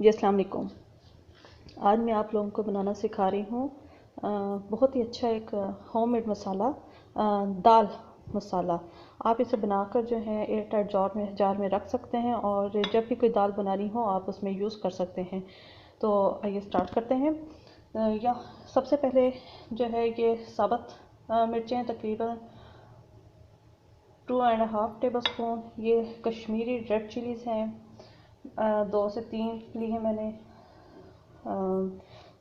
जी अस्सलाम वालेकुम। आज मैं आप लोगों को बनाना सिखा रही हूँ बहुत ही अच्छा एक होममेड मसाला, दाल मसाला। आप इसे बनाकर जो है एयर टाइट जार में रख सकते हैं और जब भी कोई दाल बनानी हो आप उसमें यूज़ कर सकते हैं। तो आइए स्टार्ट करते हैं। या सबसे पहले जो है ये साबुत मिर्चें तकरीबन 2.5 टेबल स्पून, ये कश्मीरी रेड चिलीज़ हैं, 2 से 3 ली है मैंने।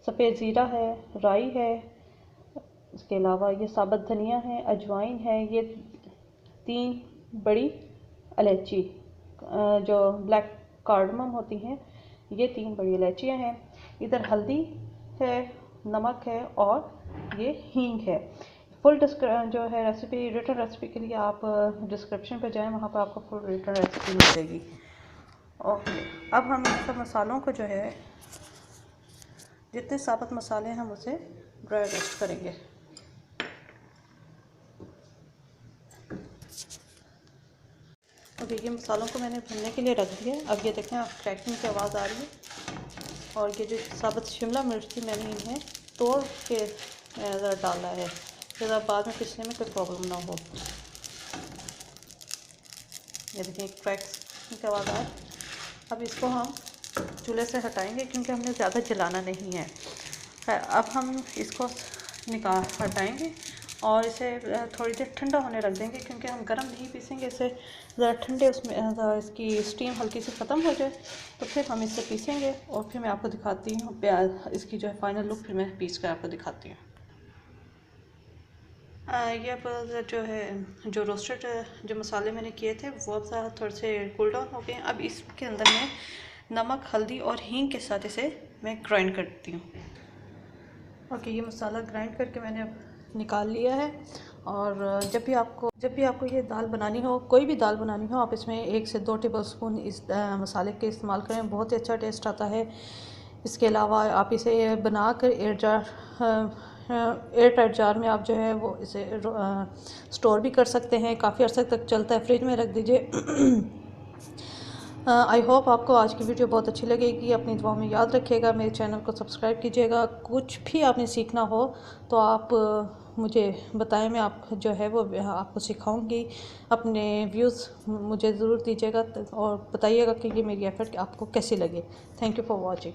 सफ़ेद ज़ीरा है, राई है, इसके अलावा ये साबुत धनिया है, अजवाइन है, ये 3 बड़ी इलायची जो ब्लैक कार्डमम होती हैं, ये 3 बड़ी इलायचियाँ हैं। इधर हल्दी है, नमक है और ये हींग है। फुल जो है रेसिपी, रिटर्न रेसिपी के लिए आप डिस्क्रिप्शन पर जाएं, वहाँ पर आपको फुल रिटर्न रेसिपी मिल जाएगी। ओके, अब हम इन सब मसालों को जो है, जितने साबुत मसाले हैं हम उसे ड्राई रोस्ट करेंगे। ओके, ये मसालों को मैंने भुनने के लिए रख दिया। अब ये देखें, आप क्रैकिंग की आवाज़ आ रही है। और ये जो साबुत शिमला मिर्च थी मैंने इन्हें तोड़ के डाला है, फिर बाद में पिसने में कोई प्रॉब्लम ना हो। ये देखिए क्रैक्स की आवाज़ आ रही है। अब इसको हम चूल्हे से हटाएंगे क्योंकि हमने ज़्यादा जलाना नहीं है। अब हम इसको हटाएंगे और इसे थोड़ी देर ठंडा होने रख देंगे, क्योंकि हम गर्म नहीं पीसेंगे इसे। ज़रा ठंडे उसमें इसकी स्टीम हल्की सी ख़त्म हो जाए तो फिर हम इसे पीसेंगे और फिर मैं आपको दिखाती हूँ प्याज, इसकी जो है फाइनल लुक फिर मैं पीस कर आपको दिखाती हूँ। ये अब जो है, जो रोस्टेड जो मसाले मैंने किए थे वो अब थोड़े से कूल डाउन हो गए। अब इसके अंदर मैं नमक, हल्दी और हींग के साथ इसे मैं ग्राइंड करती हूँ। ओके, ये मसाला ग्राइंड करके मैंने अब निकाल लिया है। और जब भी आपको ये दाल बनानी हो, कोई भी दाल बनानी हो, आप इसमें 1 से 2 टेबल स्पून इस मसाले के इस्तेमाल करें, बहुत ही अच्छा टेस्ट आता है। इसके अलावा आप इसे बनाकर एयर टाइट जार में आप जो है वो इसे स्टोर भी कर सकते हैं, काफ़ी अर्से तक चलता है, फ्रिज में रख दीजिए। आई होप आपको आज की वीडियो बहुत अच्छी लगेगी। अपनी दुआ में याद रखिएगा, मेरे चैनल को सब्सक्राइब कीजिएगा। कुछ भी आपने सीखना हो तो आप मुझे बताएं, मैं आप जो है वो आपको सिखाऊंगी। अपने व्यूज़ मुझे ज़रूर दीजिएगा और बताइएगा कि ये मेरी एफ़र्ट आपको कैसी लगे। Thank you for watching.